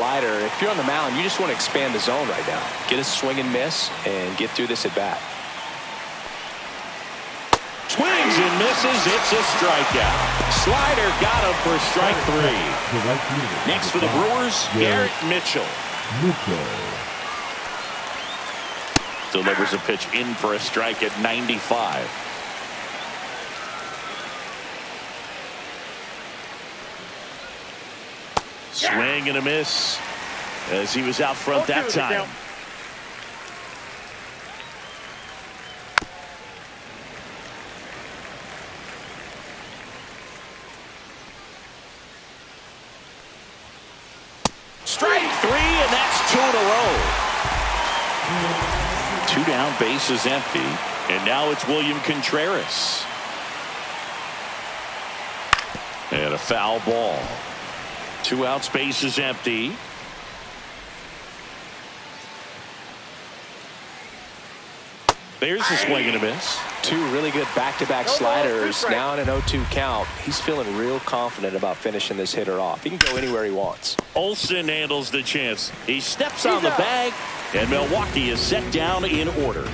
Slider. If you're on the mound, you just want to expand the zone right now. Get a swing and miss and get through this at bat. Swings and misses. It's a strikeout. Slider got him for strike 3. Next for the Brewers, Garrett Mitchell. Delivers a pitch in for a strike at 95. Swing and a miss as he was out front that time. Strike 3, and that's 2 in a row. 2 down, bases empty, and now it's William Contreras. And a foul ball. 2 outs, bases empty. There's a swing and a miss. 2 really good back-to-back sliders. Now in an 0-2 count. He's feeling real confident about finishing this hitter off. He can go anywhere he wants. Olsen handles the chance. He steps on the bag, and Milwaukee is set down in order.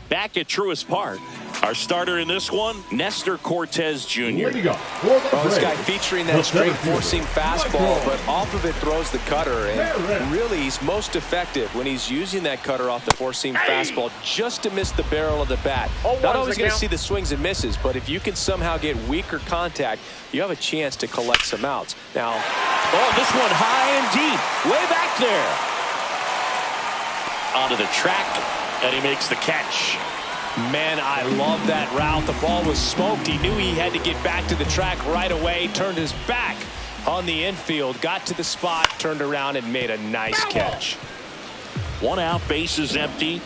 Back at Truist Park, our starter in this one, Nestor Cortez Jr. This guy featuring that straight four-seam fastball, but off of it throws the cutter. And really, he's most effective when he's using that cutter off the four-seam fastball just to miss the barrel of the bat. Not always going to see the swings and misses, but if you can somehow get weaker contact, you have a chance to collect some outs. Now, this one high and deep, way back there. Onto the track, and he makes the catch. Man, I love that route. The ball was smoked. He knew he had to get back to the track right away. Turned his back on the infield. Got to the spot, turned around, and made a nice catch. 1 out, bases empty.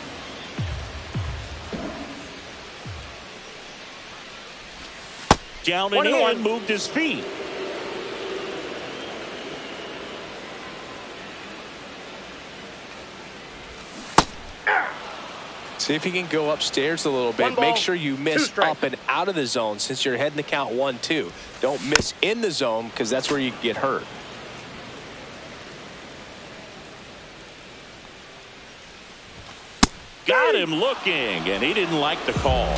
Down and in, moved his feet. See if he can go upstairs a little bit. Make sure you miss up and out of the zone since you're heading the count 1-2. Don't miss in the zone because that's where you get hurt. Got him looking, and he didn't like the call.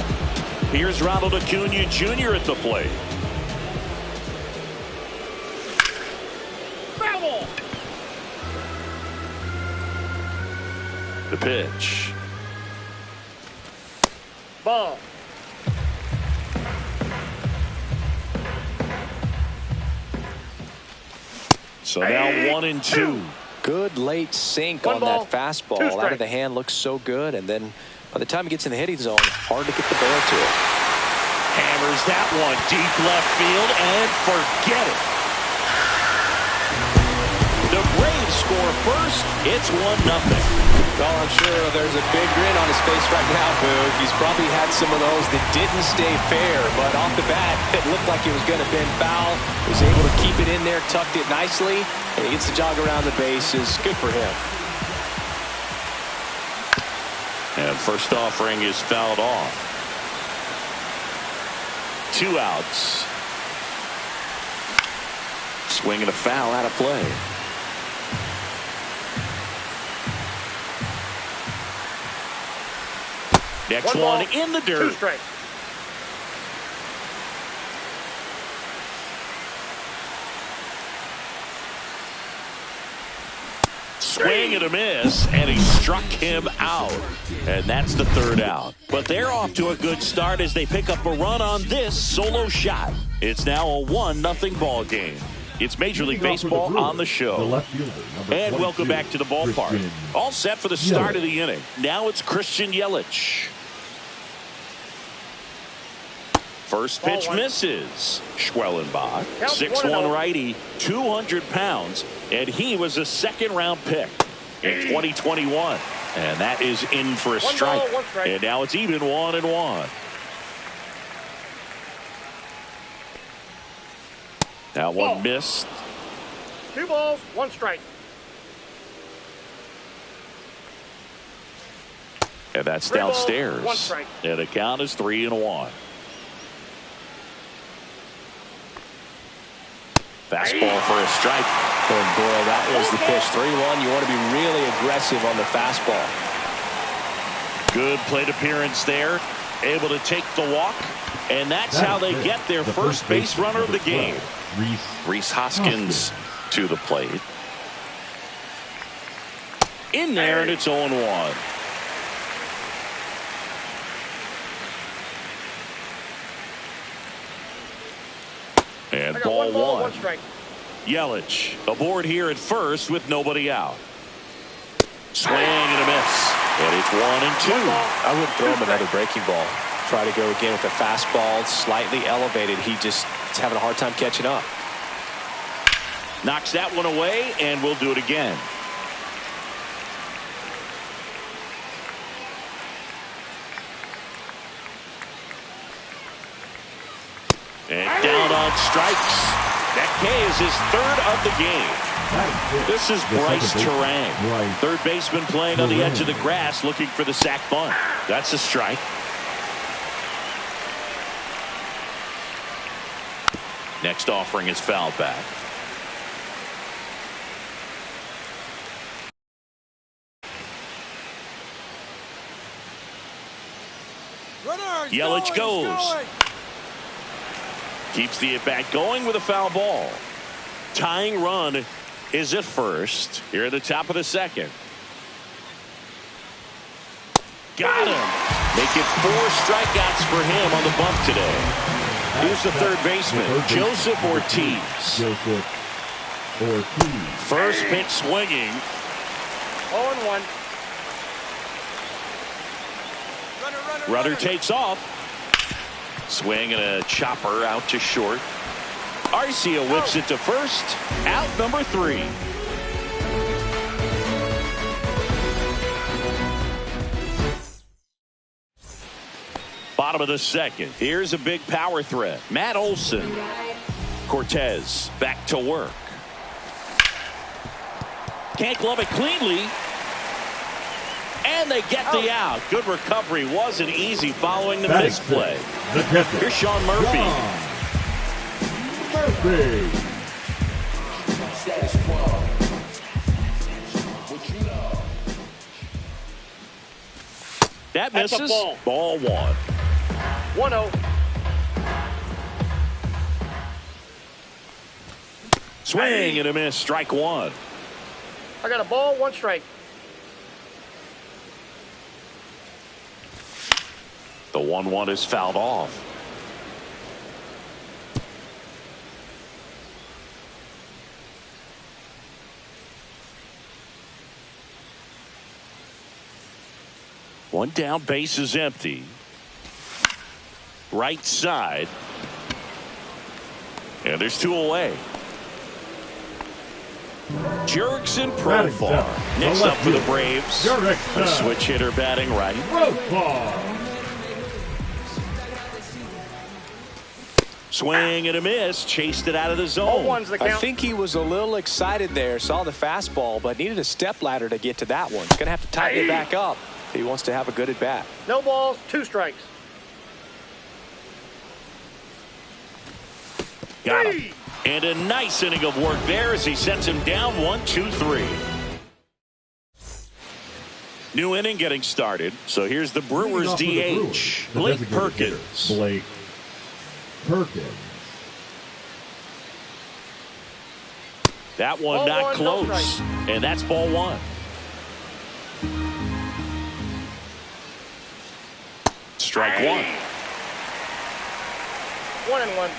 Here's Ronald Acuna Jr. at the plate. Foul. The pitch. Ball. So now 1-2. Good late sink on that fastball. Out of the hand looks so good, and then by the time he gets in the hitting zone, hard to get the barrel to it. Hammers that one deep left field, and forget it. The Braves score first. It's 1-0. Well, I'm sure there's a big grin on his face right now, Boog. He's probably had some of those that didn't stay fair, but off the bat, it looked like it was going to bend foul. He was able to keep it in there, tucked it nicely, and he gets the jog around the bases. Good for him. And first offering is fouled off. 2 outs. Swing and a foul out of play. Next one in the dirt. 2 strikes. Swing and a miss, and he struck him out. And that's the 3rd out. But they're off to a good start as they pick up a run on this solo shot. It's now a 1-0 ball game. It's Major League Baseball on the show. And welcome back to the ballpark. All set for the start of the inning. Now it's Christian Yelich. First pitch misses. Schwellenbach, 6'1" righty, 200 pounds, and he was a 2nd-round pick in 2021. And that is in for a strike. And now it's even 1-1. That one missed. 2 balls, 1 strike. And that's 3 balls, downstairs. 1 strike. And the count is 3-1. Fastball for a strike. Oh boy, that was the pitch. 3-1. You want to be really aggressive on the fastball. Good plate appearance there. Able to take the walk. And that's how they get their first base runner of the game. Rhys Hoskins to the plate. In there, and it's 0-1. And ball 1. Strike. Yelich aboard here at first with nobody out. Swing and a miss. And it's 1-2. I would throw him another breaking ball. Try to go again with a fastball, slightly elevated. He's having a hard time catching up. Knocks that one away, and we'll do it again. And down on strikes. That K is his third of the game. This is Bryce Turang. Third baseman playing on the edge of the grass looking for the sac bunt. That's a strike. Next offering is fouled back. Yelich goes. Keeps the at-bat going with a foul ball. Tying run is at first here at the top of the second. Got him. Make it 4 strikeouts for him on the bump today. Here's the third baseman, Joseph Ortiz. First pitch swinging. 0-1. Runner takes off. Swing and a chopper out to short. Arcia whips it to first. Out number 3. Bottom of the second. Here's a big power threat. Matt Olson. Cortez back to work. Can't glove it cleanly. And they get the out. Good recovery. Wasn't easy following the misplay. Here's Sean Murphy. That misses. Ball 1. 1-0. Swing and a miss. Strike 1. I got a ball, 1 strike. The 1-1 is fouled off. One down, base is empty. Right side. And there's 2 away. Jurickson Profar. Next up for the Braves. A switch hitter batting right. Swing and a miss. Chased it out of the zone. I think he was a little excited there. Saw the fastball, but needed a step ladder to get to that one. He's going to have to tighten it back up if he wants to have a good at bat. No balls, 2 strikes. Got him. And a nice inning of work there as he sets him down 1-2-3. New inning getting started. So here's the Brewers DH, Blake Perkins. That one not close. And that's ball 1. Strike 1. 1-1.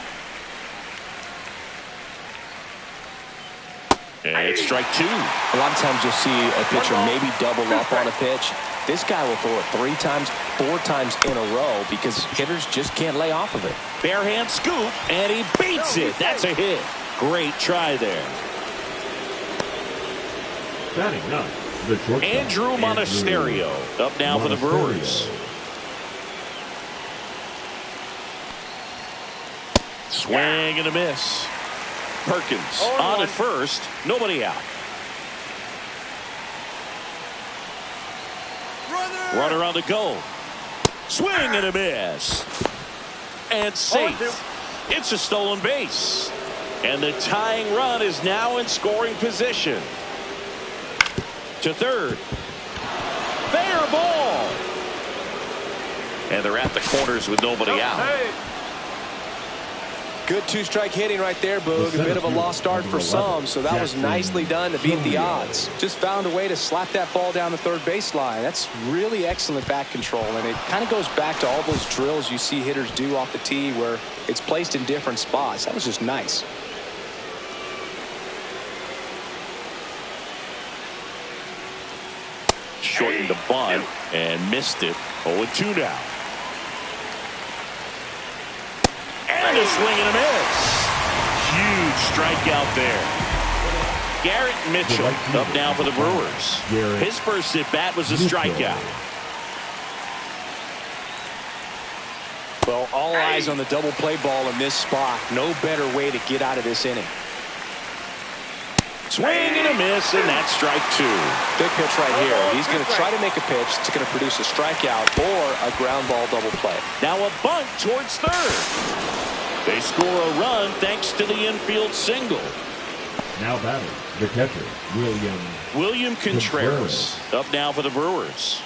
And it's strike 2. A lot of times you'll see a pitcher maybe double up on a pitch. This guy will throw it 3 times, 4 times in a row because hitters just can't lay off of it. Bare hand scoop, and he beats it. That's a hit. Great try there. Andrew Monasterio up now for the Brewers. Swing and a miss. Perkins on at first. Nobody out. Runner on the go. Swing and a miss. And safe. It's a stolen base. And the tying run is now in scoring position. To third. Fair ball. And they're at the corners with nobody out. Good two-strike hitting right there, Boog. A bit of a lost start for some, so that was nicely done to beat the odds. Just found a way to slap that ball down the third baseline. That's really excellent bat control, and it kind of goes back to all those drills you see hitters do off the tee where it's placed in different spots. That was just nice. Shortened the bunt and missed it. 0-2 now. And a swing and a miss. Huge strikeout there. Garrett Mitchell up now for the Brewers. His first at bat was a strikeout. Well, all eyes on the double play ball in this spot. No better way to get out of this inning. Swing and a miss, and that's strike two. Big pitch right here. He's going to try to make a pitch that's going to produce a strikeout or a ground ball double play. Now a bunt towards third. They score a run thanks to the infield single. Now batting, the catcher, William Contreras up now for the Brewers.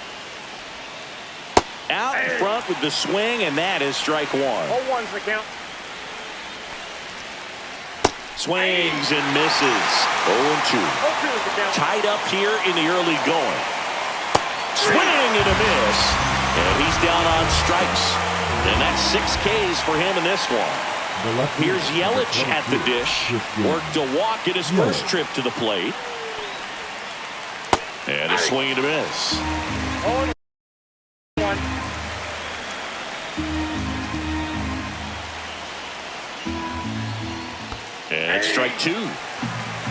Out in front with the swing, and that is strike one. 0-1's the count. Swings and misses. 0-2. 0-2's the count. Tied up here in the early going. Swing and a miss. And he's down on strikes. And that's 6 Ks for him in this one. Here's Yelich at the dish. Worked a walk in his first trip to the plate. And a swing and a miss. 0-1. And strike two.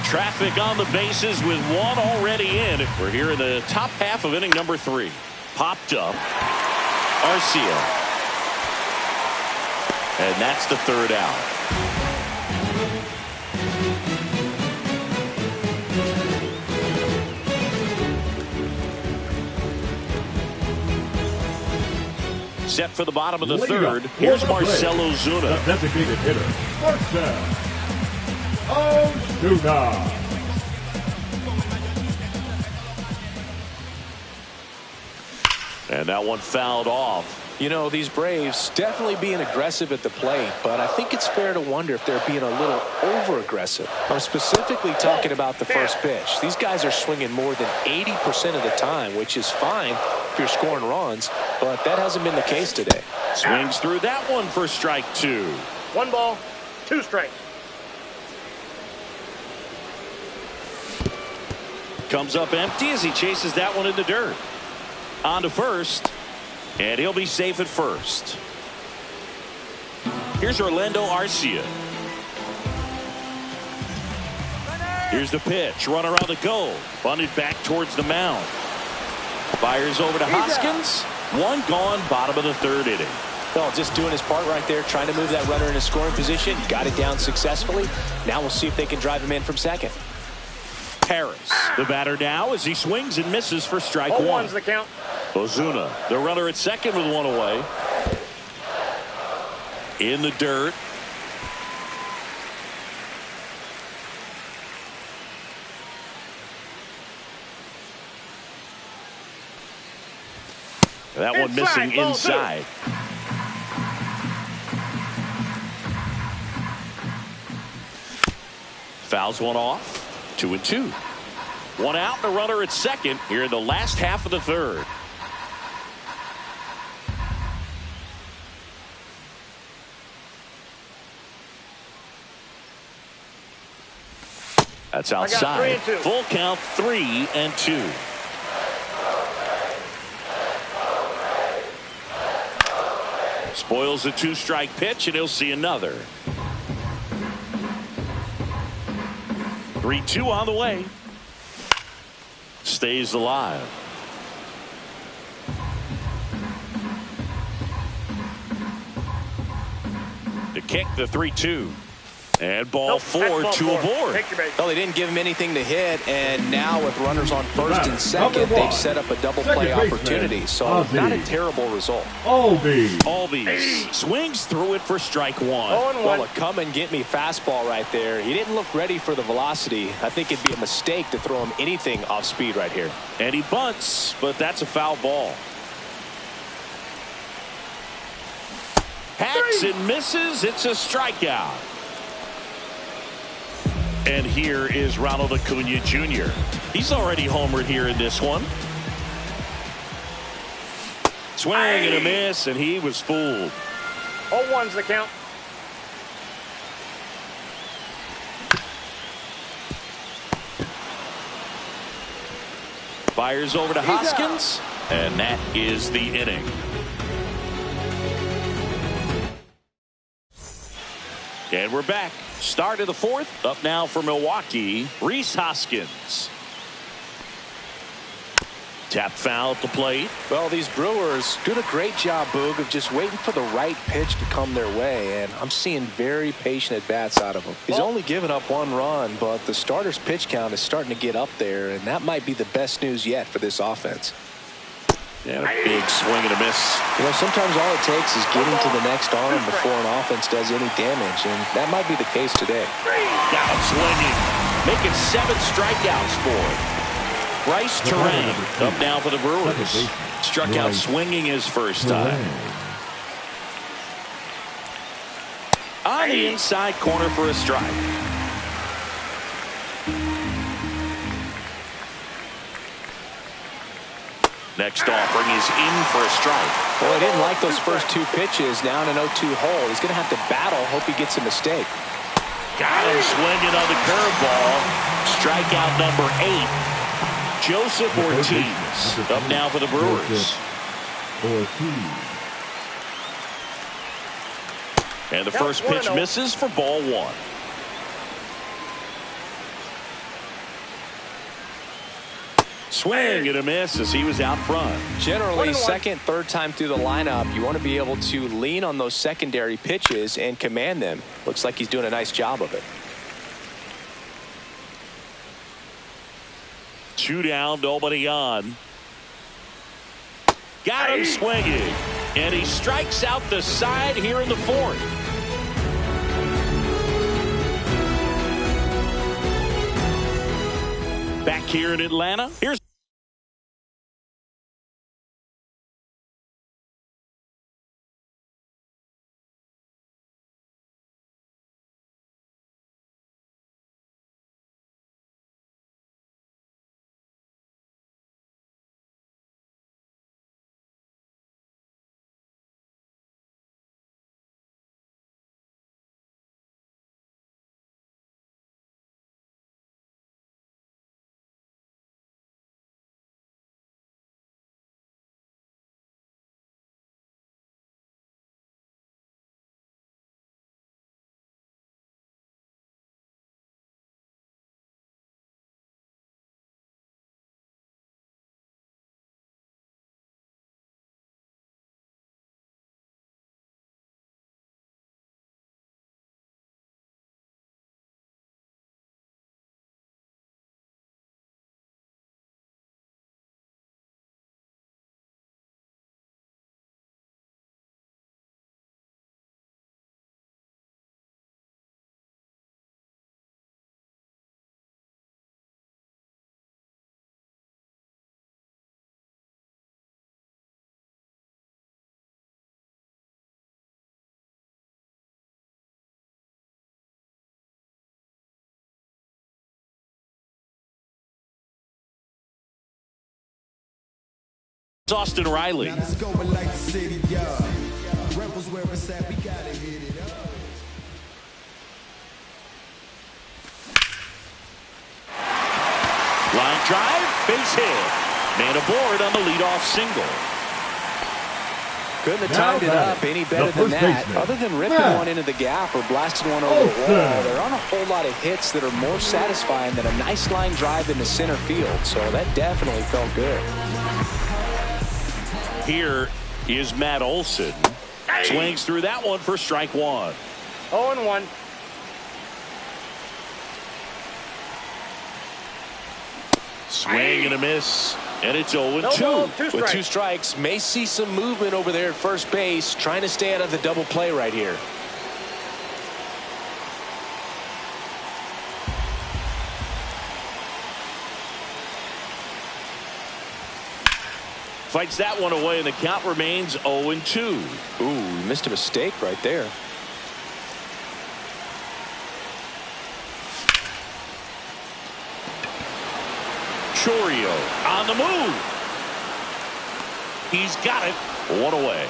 Traffic on the bases with one already in. We're here in the top half of inning number 3. Popped up. Arcia. And that's the third out. Set for the bottom of the third. Here's Marcell Ozuna. The designated hitter, Marcell Ozuna. And that one fouled off. You know, these Braves definitely being aggressive at the plate, but I think it's fair to wonder if they're being a little over-aggressive. I'm specifically talking about the first pitch. These guys are swinging more than 80% of the time, which is fine if you're scoring runs, but that hasn't been the case today. Swings through that one for strike two. 1 ball, 2 strikes. Comes up empty as he chases that one in the dirt. On to first. And he'll be safe at first. Here's Orlando Arcia. Here's the pitch. Runner on the go. Bunted back towards the mound. Fires over to Hoskins. One gone, bottom of the third inning. Well, just doing his part right there, trying to move that runner in a scoring position. Got it down successfully. Now we'll see if they can drive him in from second. Harris, the batter now as he swings and misses for strike 0-1's one. the count. Ozuna, the runner at second with one away. In the dirt. That one missing inside. Fouls one off. 2-2. One out and a runner at second here in the last half of the third. That's outside. Full count, 3-2. Spoils a 2-strike pitch, and he'll see another. 3-2 on the way. Stays alive. To kick the 3-2. And ball Nope, four, that's ball two four. aboard. Take your base. Well, they didn't give him anything to hit, and now with runners on first and second, Number they've one, set up a double second play baseman, opportunity. So Ozzie. not a terrible result. Albies swings through it for strike one. 0-1. Well, a come-and-get-me fastball right there. He didn't look ready for the velocity. I think it'd be a mistake to throw him anything off speed right here. And he bunts, but that's a foul ball. Hacks and misses. It's a strikeout. And here is Ronald Acuna Jr. He's already homered here in this one. Swing and a miss, and he was fooled. 0-1's the count. Fires over to Hoskins, and that is the inning. And we're back. Start of the fourth. Up now for Milwaukee, Rhys Hoskins. Tap foul at the plate. Well, these Brewers doing a great job, Boog, of just waiting for the right pitch to come their way, and I'm seeing very patient at-bats out of him. He's only given up 1 run, but the starter's pitch count is starting to get up there, and that might be the best news yet for this offense. And a big swing and a miss. You know, sometimes all it takes is getting to the next arm before an offense does any damage, and that might be the case today. Got him swinging. Making 7 strikeouts for him. Bryce Terang up now for the Brewers. Struck out swinging his first time. On the inside corner for a strike. Next offering is in for a strike. Well, he didn't like those first 2 pitches. Now in an 0-2 hole. He's going to have to battle. Hope he gets a mistake. Got him swinging on the curveball. Strikeout number 8. Joseph Ortiz up now for the Brewers. And the first pitch misses for ball 1. Swing and a miss as he was out front. Generally, second, third time through the lineup, you want to be able to lean on those secondary pitches and command them. Looks like he's doing a nice job of it. 2 down, nobody on. Got him swinging. And he strikes out the side here in the 4th. Back here in Atlanta, here's Austin Riley. Now let's go and light the city up. Rebels where it's at, we gotta hit it up. Line drive, base hit. Man aboard on the leadoff single. Couldn't have timed it up any better than that. Other than ripping one into the gap or blasting one over the wall, there aren't a whole lot of hits that are more satisfying than a nice line drive into center field. So that definitely felt good. Here is Matt Olson. Swings through that one for strike 1. 0-1. Swing and a miss. And it's 0-2. No ball, 2 With strikes. 2 strikes, may see some movement over there at first base, trying to stay out of the double play right here. Fights that one away, and the count remains 0-2. Ooh, missed a mistake right there. Chourio on the move. He's got it. 1 away.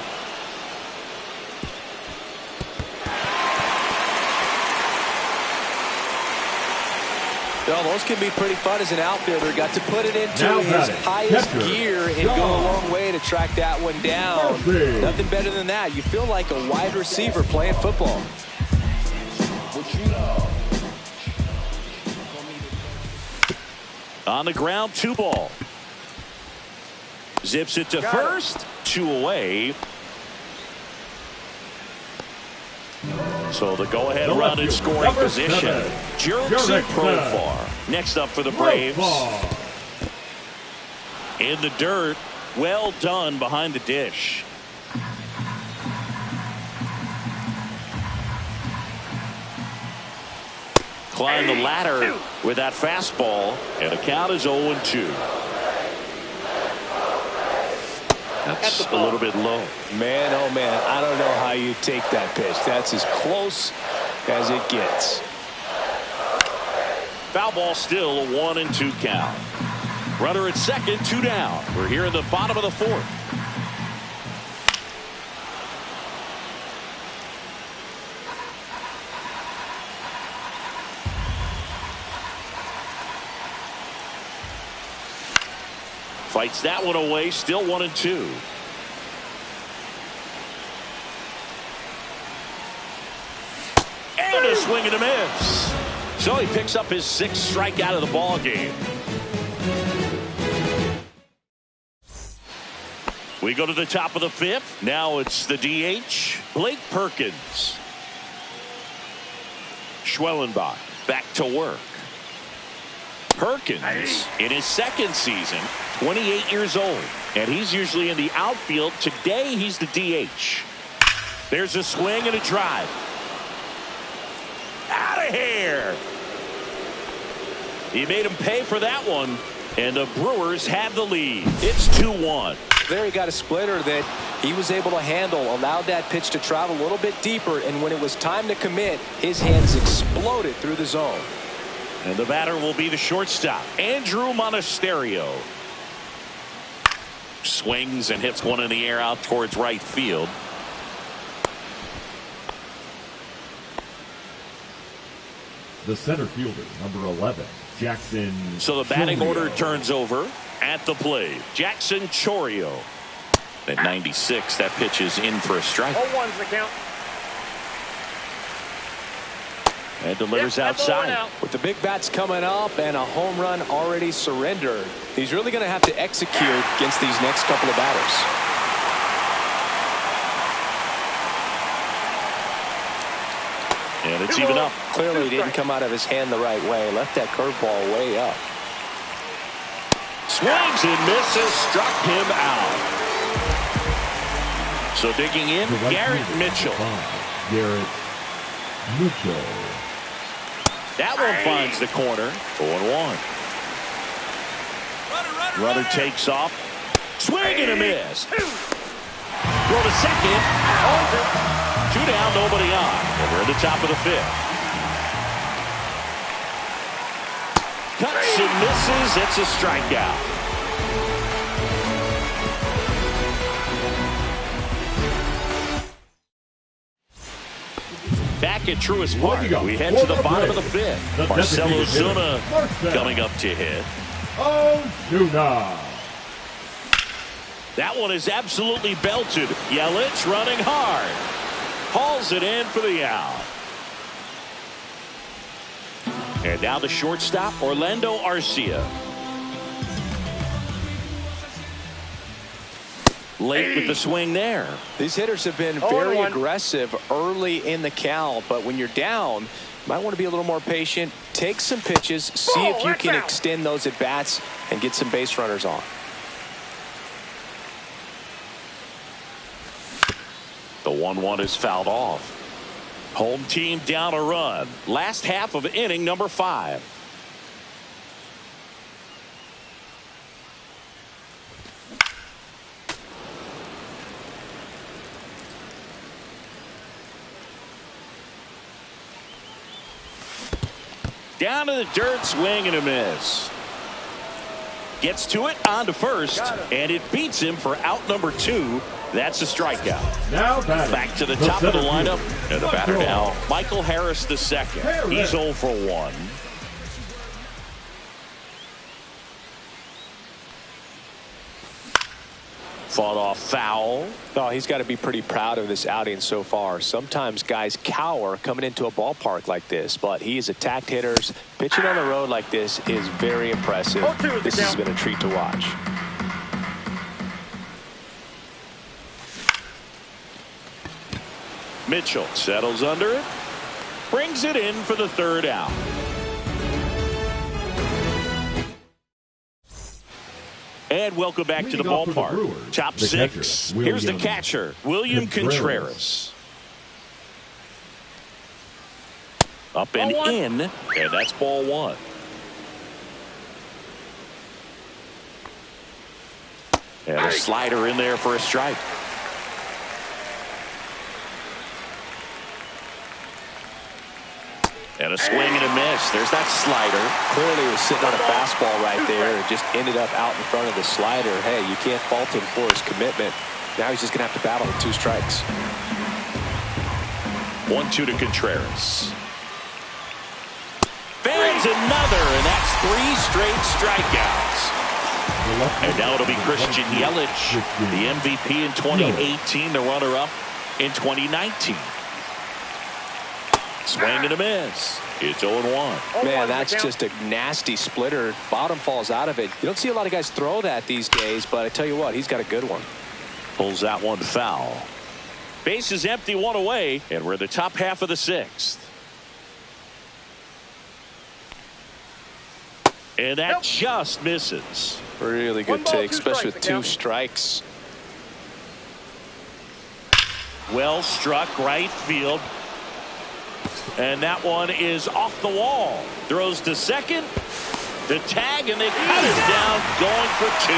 Well, those can be pretty fun as an outfielder. Got to put it into Now his batting, highest catcher, gear and John. go a long way to track that one down. Murphy. Nothing better than that. You feel like a wide receiver playing football. On the ground, 2 ball. Zips it to first. 2 away. So the go-ahead The run in left scoring number position. 7, Jurickson Jurickson. Profar. Next up for the Braves. In the dirt. Well done behind the dish. Climb the ladder with that fastball, and the count is 0-2. That's a little bit low. Man, oh man, I don't know how you take that pitch. That's as close as it gets. Foul ball, still a 1-2 count. Runner at second, 2 down. We're here in the bottom of the 4th. Fights that one away, still 1-2. And a swing and a miss. So he picks up his 6th strikeout of the ball game. We go to the top of the 5th. Now it's the DH, Blake Perkins. Schwellenbach back to work. Perkins in his 2nd season, 28 years old, and he's usually in the outfield. Today he's the DH. There's a swing and a drive. Out of here. He made him pay for that one, and the Brewers have the lead. It's 2-1. There he got a splitter that he was able to handle, allowed that pitch to travel a little bit deeper, and when it was time to commit, his hands exploded through the zone. And the batter will be the shortstop, Andrew Monasterio. Swings and hits one in the air out towards right field. The center fielder, number 11, Jackson. So the batting Chourio. order turns over at the plate. Jackson Chourio. At 96, that pitch is in for a strike. 0-1's the count. And delivers Yep, that's the one outside. out. With the big bats coming up and a home run already surrendered, he's really going to have to execute against these next couple of batters. And it's even up. Clearly, he didn't come out of his hand the right way. Left that curveball way up. Swings and misses. Struck him out. So digging in, The right Garrett fielder, Mitchell. Garrett Mitchell. That one finds the corner. 0-1. Runner takes off. Swing and a miss. Throw to second. 2 down, nobody on. And we're at the top of the 5th. Cuts and misses. It's a strikeout. Back at Truist Park, we head to the bottom of the 5th. Marcell Ozuna coming up to hit. Ozuna. That one is absolutely belted. Yelich running hard. Hauls it in for the out. And now the shortstop, Orlando Arcia. late with the swing there. These hitters have been very aggressive early in the count, but when you're down, you might want to be a little more patient. Take some pitches, see if you can extend those at bats and get some base runners on. The 1-1 is fouled off. Home team down a run. Last half of inning number 5. Down to the dirt, swing and a miss. Gets to it, on to first, and it beats him for out number 2. That's a strikeout. Now back to the top of the lineup. And the batter now, Michael Harris II. He's 0 for 1. Fought off foul. Oh, he's got to be pretty proud of this outing so far. Sometimes guys cower coming into a ballpark like this, but he's attacked hitters. Pitching on the road like this is very impressive. This has been a treat to watch. Mitchell settles under it. Brings it in for the 3rd out. And welcome back to the ballpark. Top 6. Here's the catcher, William Contreras. Up and in, and that's ball 1. And a slider in there for a strike. And a swing and a miss. There's that slider. Clearly was sitting on a fastball right there. It just ended up out in front of the slider. Hey, you can't fault him for his commitment. Now he's just going to have to battle with 2 strikes. 1-2 to Contreras. Fans another, and that's 3 straight strikeouts. And now it'll be Christian Yelich, the MVP in 2018, the runner-up in 2019. Swing and a miss. It's 0-1. Man, that's just a nasty splitter. Bottom falls out of it. You don't see a lot of guys throw that these days, but I tell you what, he's got a good one. Pulls that one foul. Base is empty, 1 away, and we're in the top half of the 6th. And that just misses. Really good take, especially with 2 strikes. Well struck, right field. And that one is off the wall. Throws to second. The tag, and they cut it down, going for 2.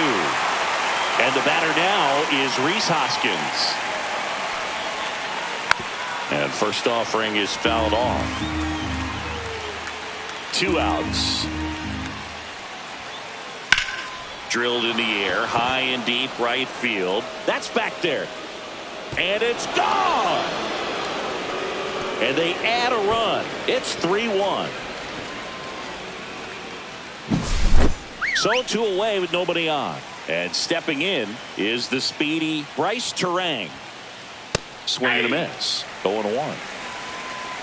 And the batter now is Rhys Hoskins. And first offering is fouled off. 2 outs. Drilled in the air, high and deep right field. That's back there. And it's gone. And they add a run. It's 3-1. So 2 away with nobody on. And stepping in is the speedy Bryce Turang. Swing and a miss. 0-1.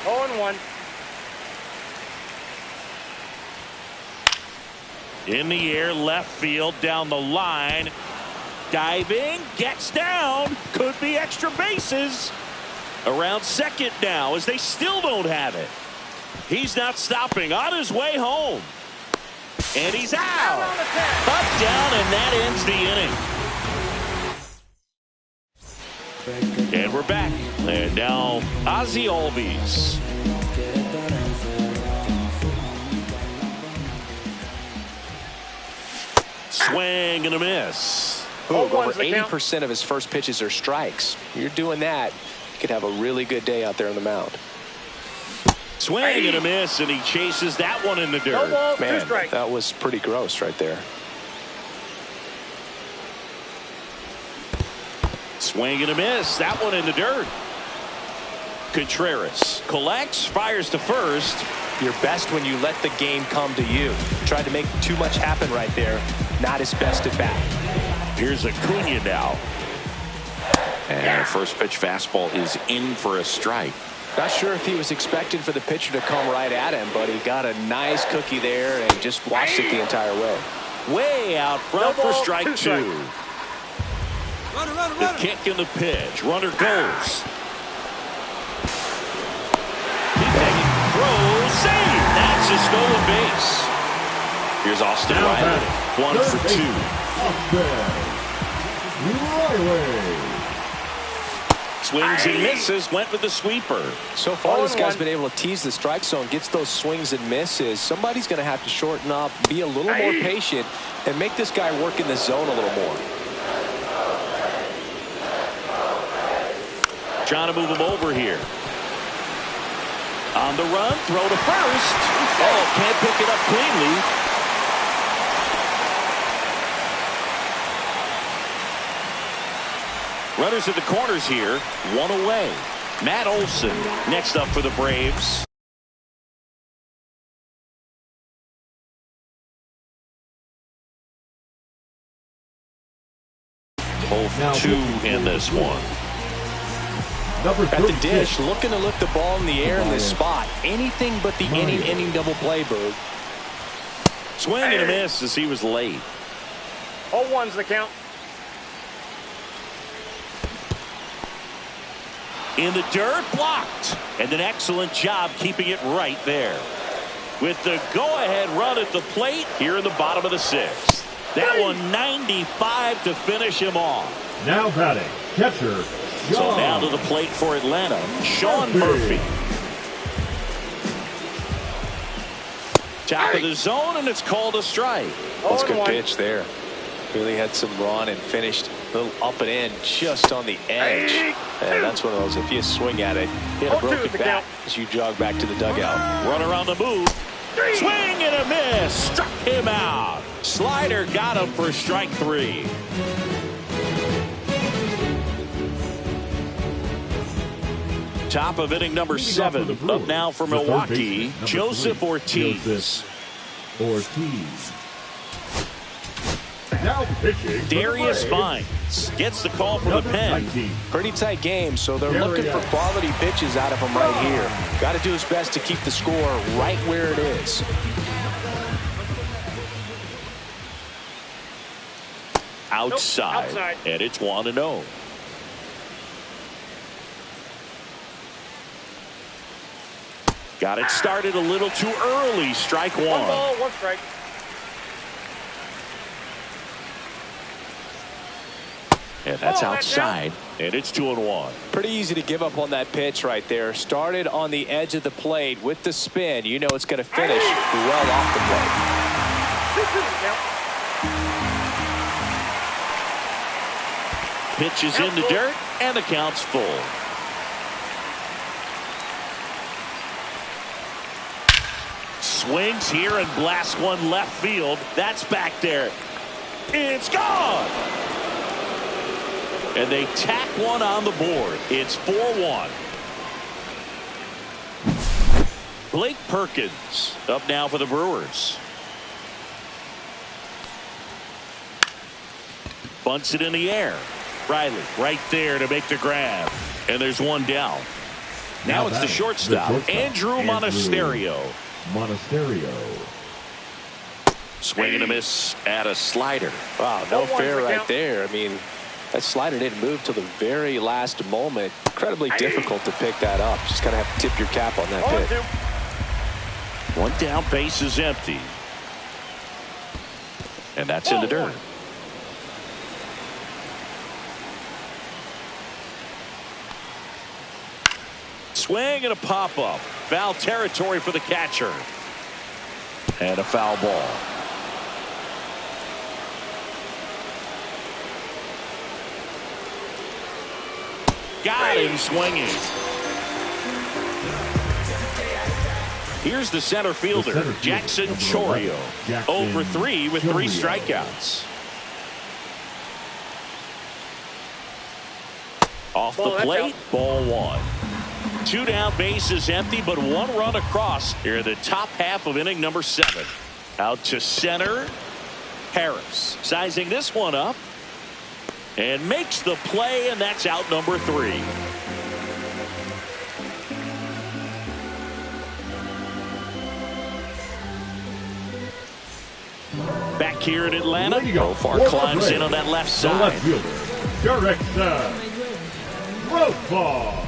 0-1. In the air, left field, down the line. Diving, gets down. Could be extra bases. Around second now as they still don't have it. He's not stopping, on his way home. And he's out. Up, down, and that ends the inning. And we're back. And now Ozzie Albies. Swing and a miss. Over 80% of his first pitches are strikes. You're doing that, you could have a really good day out there on the mound. Swing and a miss, and he chases that one in the dirt. Man, that was pretty gross right there. Swing and a miss, that one in the dirt. Contreras collects, fires to first. You're best when you let the game come to you. Tried to make too much happen right there. Not his best at bat. Here's Acuna now. And first pitch fastball is in for a strike. Not sure if he was expecting for the pitcher to come right at him, but he got a nice cookie there and just watched it the entire way. Way out front for strike 2. The kick and the pitch. Runner goes. Throw, save. That's a stolen base. Here's Austin Riley. 1 for 2. Riley. Swings and misses. Went with the sweeper. So far, this guy's been able to tease the strike zone, gets those swings and misses. Somebody's going to have to shorten up, be a little more patient, and make this guy work in the zone a little more. Trying to move him over here. On the run, throw to first. Oh, can't pick it up cleanly. Runners at the corners here, 1 away. Matt Olson next up for the Braves. 0 for 2 in this one. At the dish, looking to lift the ball in the air in this spot. Anything but the inning double play, Boog. Swing and a miss as he was late. 0-1's the count. In the dirt, blocked. And an excellent job keeping it right there. With the go-ahead run at the plate here in the bottom of the 6th. That one 95 to finish him off. Now batting, catcher, Sean. So now to the plate for Atlanta, Sean Murphy. Top of the zone, and it's called a strike. That's a good pitch there. Really had some run and finished a little up and in just on the edge. And that's one of those, if you swing at it, hit a broken bat as you jog back to the dugout. Runner on the move. Swing and a miss. Struck him out. Slider got him for strike 3. Top of inning number 7. Up now for Milwaukee, Joseph Ortiz. Now pitching, Darius Vines gets the call from the pen. Pretty tight game, so they're looking for quality pitches out of him right here. Got to do his best to keep the score right where it is. Outside. And it's 1-0. Got it started a little too early. Strike 1. 1 ball, 1 strike. And that's outside. And it's 2-1. Pretty easy to give up on that pitch right there. Started on the edge of the plate with the spin. You know it's going to finish well off the plate. Pitch is in the dirt, and the count's full. Swings here and blasts one left field. That's back there. It's gone. And they tack one on the board. It's 4-1. Blake Perkins up now for the Brewers. Bunts it in the air. Riley right there to make the grab. And there's one down. Now it's the shortstop, Andrew Monasterio. Swing and a miss at a slider. Wow, no fair right there. I mean, that slider didn't move till the very last moment. Incredibly difficult to pick that up. Just kind of have to tip your cap on that pitch. 1 down, base is empty. And that's in the dirt. Swing and a pop-up. Foul territory for the catcher. And a foul ball. Got him swinging. Here's the center fielder, Jackson Chourio. 0 for 3 with 3 strikeouts. Off the plate, ball 1. 2 down, base is empty, but 1 run across here in the top half of inning number 7. Out to center. Harris sizing this one up and makes the play, and that's out number 3. Back here in Atlanta, Profar climbs in on that left side. direction. Road ball.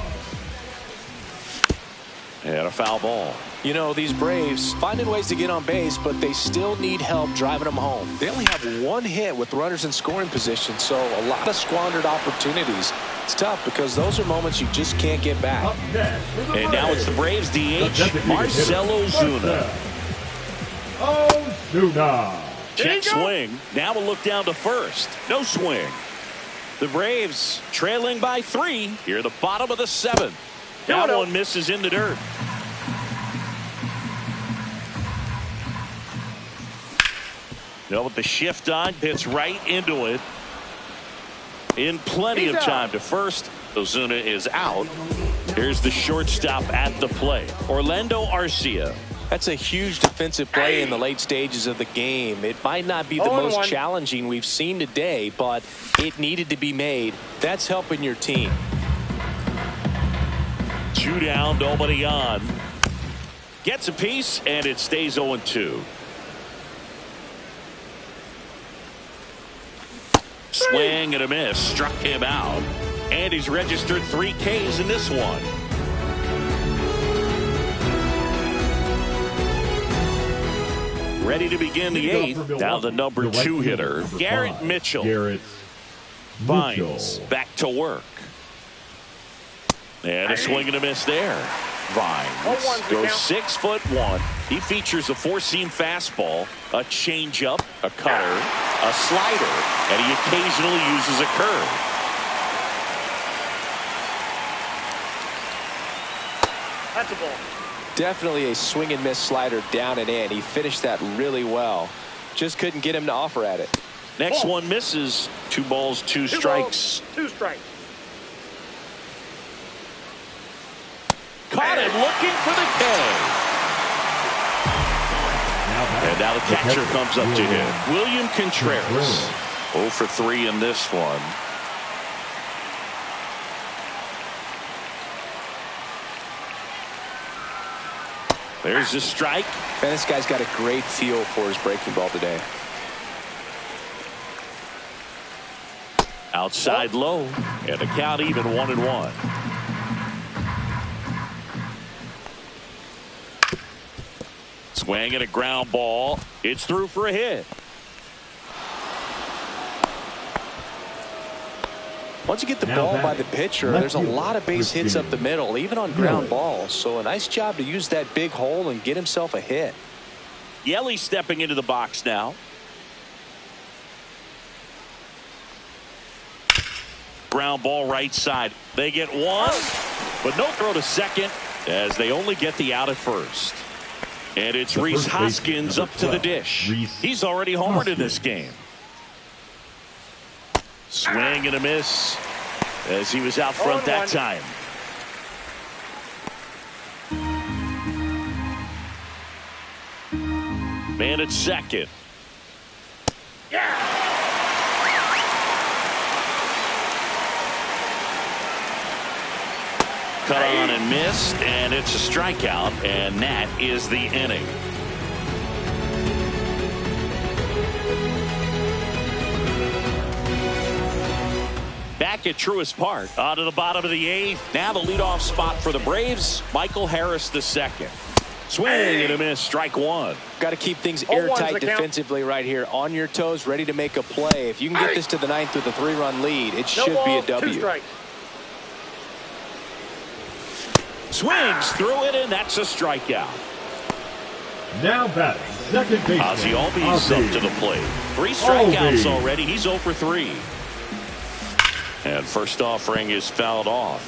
And a foul ball. You know, these Braves finding ways to get on base, but they still need help driving them home. They only have one hit with runners in scoring position, so a lot of squandered opportunities. It's tough because those are moments you just can't get back. Up next is the And now it's the Braves DH, designated Marcell hitter, Ozuna. Ozuna. Check swing. Now a look down to first. No swing. The Braves trailing by 3 here at the bottom of the 7th. That one misses in the dirt. Now with the shift on, hits right into it. In plenty of time to first. Ozuna is out. Here's the shortstop at the plate, Orlando Arcia. That's a huge defensive play in the late stages of the game. It might not be the most challenging we've seen today, but it needed to be made. That's helping your team. 2 down, nobody on. Gets a piece, and it stays 0-2. Swing and a miss. Struck him out. And he's registered 3 Ks in this one. Ready to begin the 8th. Now the number 2 hitter, Garrett Mitchell. Vines back to work. And a swing and a miss there. Vines goes 6'1". He features a 4-seam fastball, a changeup, a cutter, a slider, and he occasionally uses a curve. That's a ball. Definitely a swing and miss slider down and in. He finished that really well. Just couldn't get him to offer at it. Next one misses. 2 balls, 2 strikes. 2 strikes. Caught him looking for the K. And now the catcher comes up to him. William Contreras. 0 for 3 in this one. There's a strike. Man, this guy's got a great feel for his breaking ball today. Outside low. And the count even 1-1. Swing and a ground ball. It's through for a hit. Once you get the ball by the pitcher, there's a lot of base hits up the middle, even on ground balls. So a nice job to use that big hole and get himself a hit. Yelly stepping into the box now. Ground ball right side. They get 1, but no throw to second as they only get the out at first. And it's Rhys Hoskins up to the dish. He's already homered in this game. Swing and a miss as he was out front that time. Man at second. Cut on and missed, and it's a strikeout, and that is the inning. Back at Truist Park, on to the bottom of the 8th. Now the leadoff spot for the Braves, Michael Harris II. Swing and a miss, strike 1. Got to keep things airtight defensively right here. On your toes, ready to make a play. If you can get this to the 9th with a 3-run lead, it should be a W. 2 strikes. Swings through it, and that's a strikeout. Now batting second baseman Ozzie Albies up to the plate. 3 strikeouts already. He's 0 for 3. And first offering is fouled off.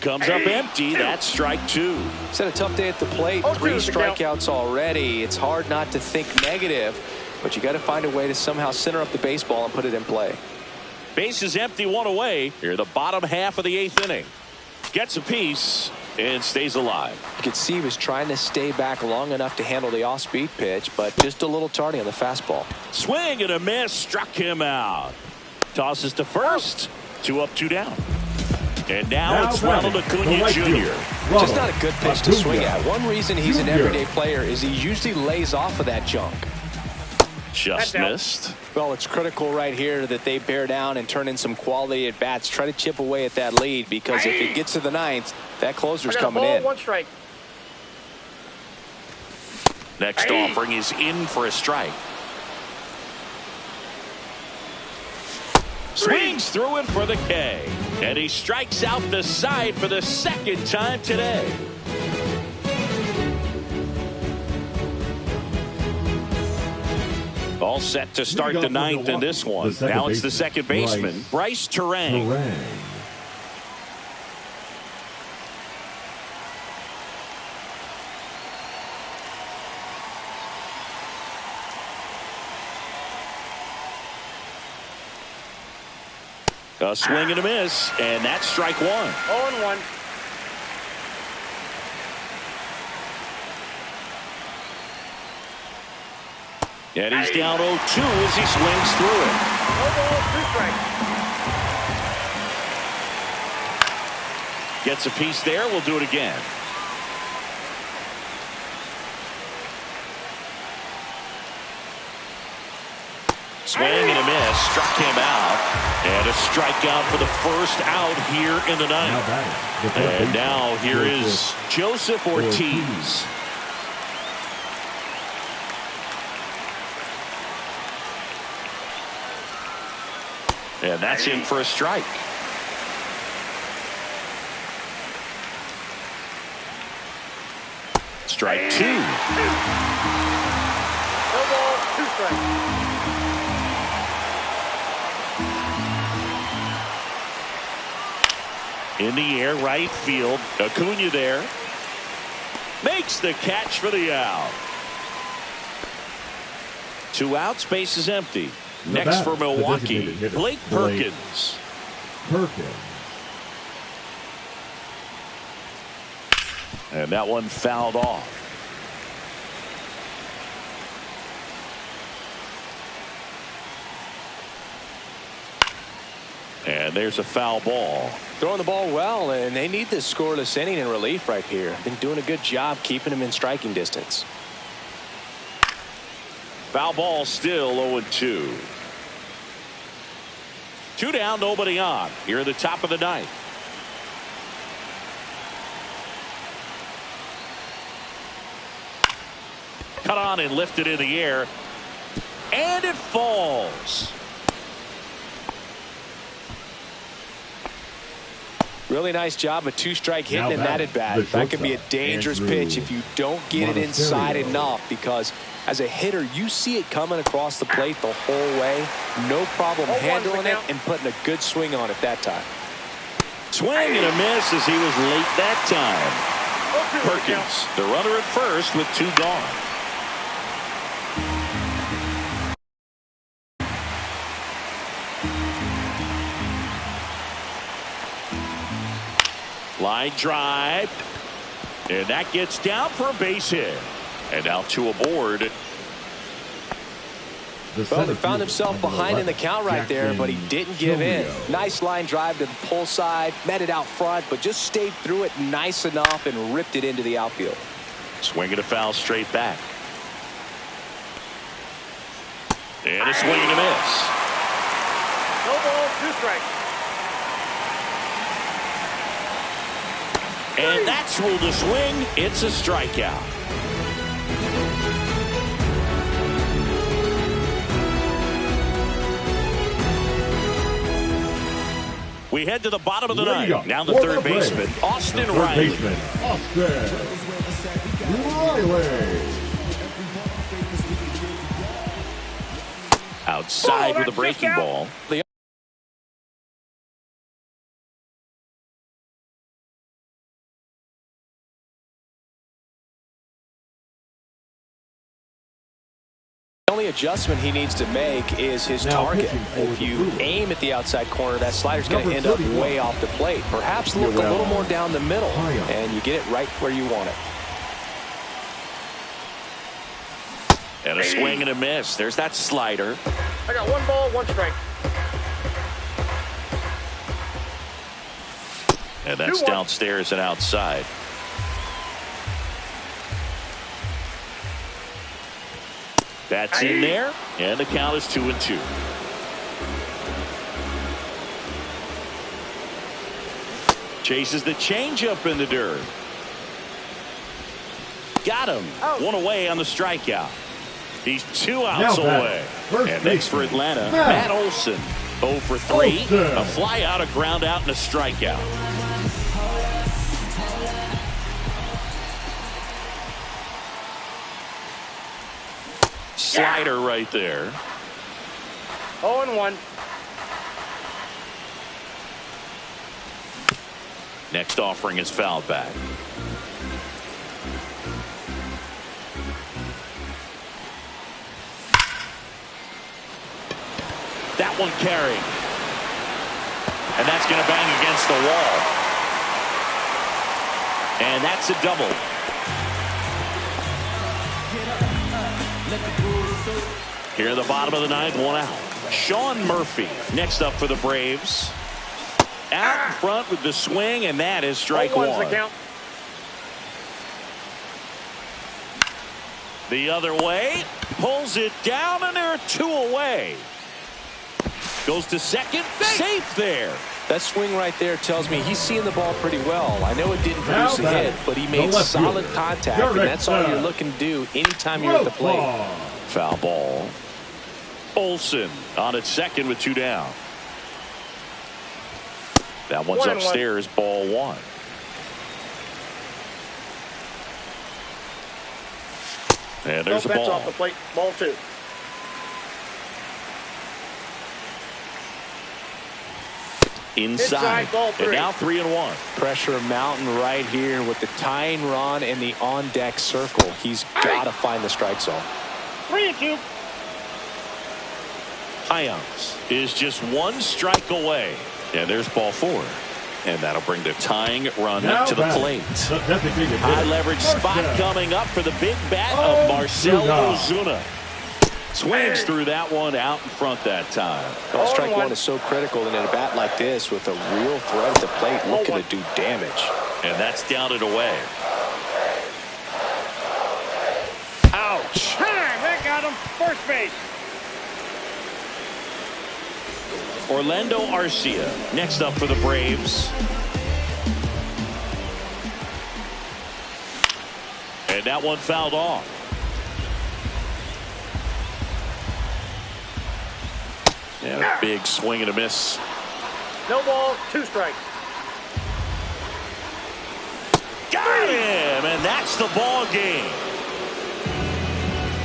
Comes up empty. That's strike 2. It's had a tough day at the plate. 3 strikeouts already. It's hard not to think negative, but you got to find a way to somehow center up the baseball and put it in play. Base is empty, 1 away. Here the bottom half of the 8th inning. Gets a piece and stays alive. You could see he was trying to stay back long enough to handle the off-speed pitch, but just a little tardy on the fastball. Swing and a miss, struck him out. Tosses to first. 2 up, 2 down. And now it's Ronald Acuna Jr. Just not a good pitch to swing at. One reason he's an everyday player is he usually lays off of that junk. Just missed. Well, it's critical right here that they bear down and turn in some quality at bats. Try to chip away at that lead, because if it gets to the ninth, that closer's coming in. 1 strike. Next offering is in for a strike. Swings through it for the K. And he strikes out the side for the second time today. All set to start the ninth in this one. Now it's the second baseman, Bryce Turang. A swing and a miss, and that's strike one. 0-1. And he's down 0-2 as he swings through it. 2 strikes. Gets a piece there. We'll do it again. Swing and a miss. Struck him out. And a strikeout for the first out here in the ninth. And now here is Joseph Ortiz. And that's in for a strike. Strike two. 2 strikes. In the air, right field. Acuna there. Makes the catch for the out. 2 outs, base is empty. Next for Milwaukee, Blake Perkins. And that one fouled off. And there's a foul ball. Throwing the ball well, and they need this scoreless inning in relief right here. Been doing a good job keeping him in striking distance. Foul ball, still 0-2. 2 down, nobody on. Here at the top of the ninth. Cut on and lifted in the air. And it falls. Really nice job, a 2-strike hitting in that at bat. That could be a dangerous pitch if you don't get it inside enough, because as a hitter, you see it coming across the plate the whole way. No problem handling it and putting a good swing on it that time. Swing and a miss as he was late that time. Perkins, the runner at first with 2 gone. Line drive, and that gets down for a base hit. And now 2 aboard. Well, he found himself behind in the count right there, but he didn't give in. Nice line drive to the pull side, met it out front, but just stayed through it nice enough and ripped it into the outfield. Swing and a foul straight back. And a swing and a miss. No ball, 2 strikes. And that's ruled a swing. It's a strikeout. We head to the bottom of the ninth. Now the third baseman, Austin Riley. Outside with a breaking ball. The only adjustment he needs to make is his target. If you aim at the outside corner, that slider's going to end up way off the plate. Perhaps look a little more down the middle, and you get it right where you want it. And a swing and a miss. There's that slider. I got 1 ball, 1 strike. And that's downstairs and outside. That's in there, and the count is 2-2. Chases the changeup in the dirt. Got him. One away on the strikeout. He's 2 outs away. And next for Atlanta, Matt Olson. 0 for 3. A fly out, a ground out, and a strikeout. Slider right there. 0-1. Next offering is fouled back. That one carried. And that's going to bang against the wall. And that's a double. Here in the bottom of the ninth, 1 out. Sean Murphy next up for the Braves. Out in front with the swing, and that is strike 1. The count. The other way, pulls it down, and there are 2 away. Goes to second, safe there. That swing right there tells me he's seeing the ball pretty well. I know it didn't produce a hit, but he made solid contact, and that's all you're looking to do anytime you're at the plate. Foul ball. Olson on at second with 2 down. That one's upstairs, ball 1. And there's a ball. Off the plate, ball 2. Inside, ball 3. And now 3-1. Pressure mountain right here with the tying run and the on-deck circle. He's got to find the strike zone. 3-2. Hyams is just 1 strike away. And there's ball 4. And that'll bring the tying run up to the plate. High leverage spot coming up for the big bat of Marcell Ozuna. Swings through that one out in front that time. Well, strike 1 is so critical in a bat like this with a real threat at the plate looking to do damage. And that's down and away. Ouch. That got him. First base. Orlando Arcia next up for the Braves. And that one fouled off. And a big swing and a miss. No balls, 2 strikes. Got him, and that's the ball game.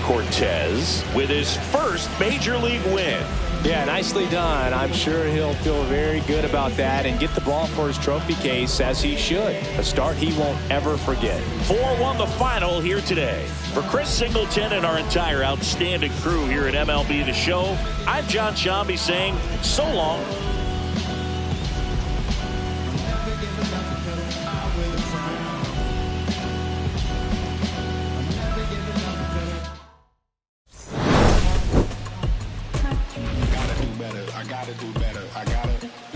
Cortez with his first major league win. Yeah, nicely done. I'm sure he'll feel very good about that and get the ball for his trophy case, as he should. A start he won't ever forget. 4-1 the final here today. For Chris Singleton and our entire outstanding crew here at MLB The Show, I'm John Shambi saying so long.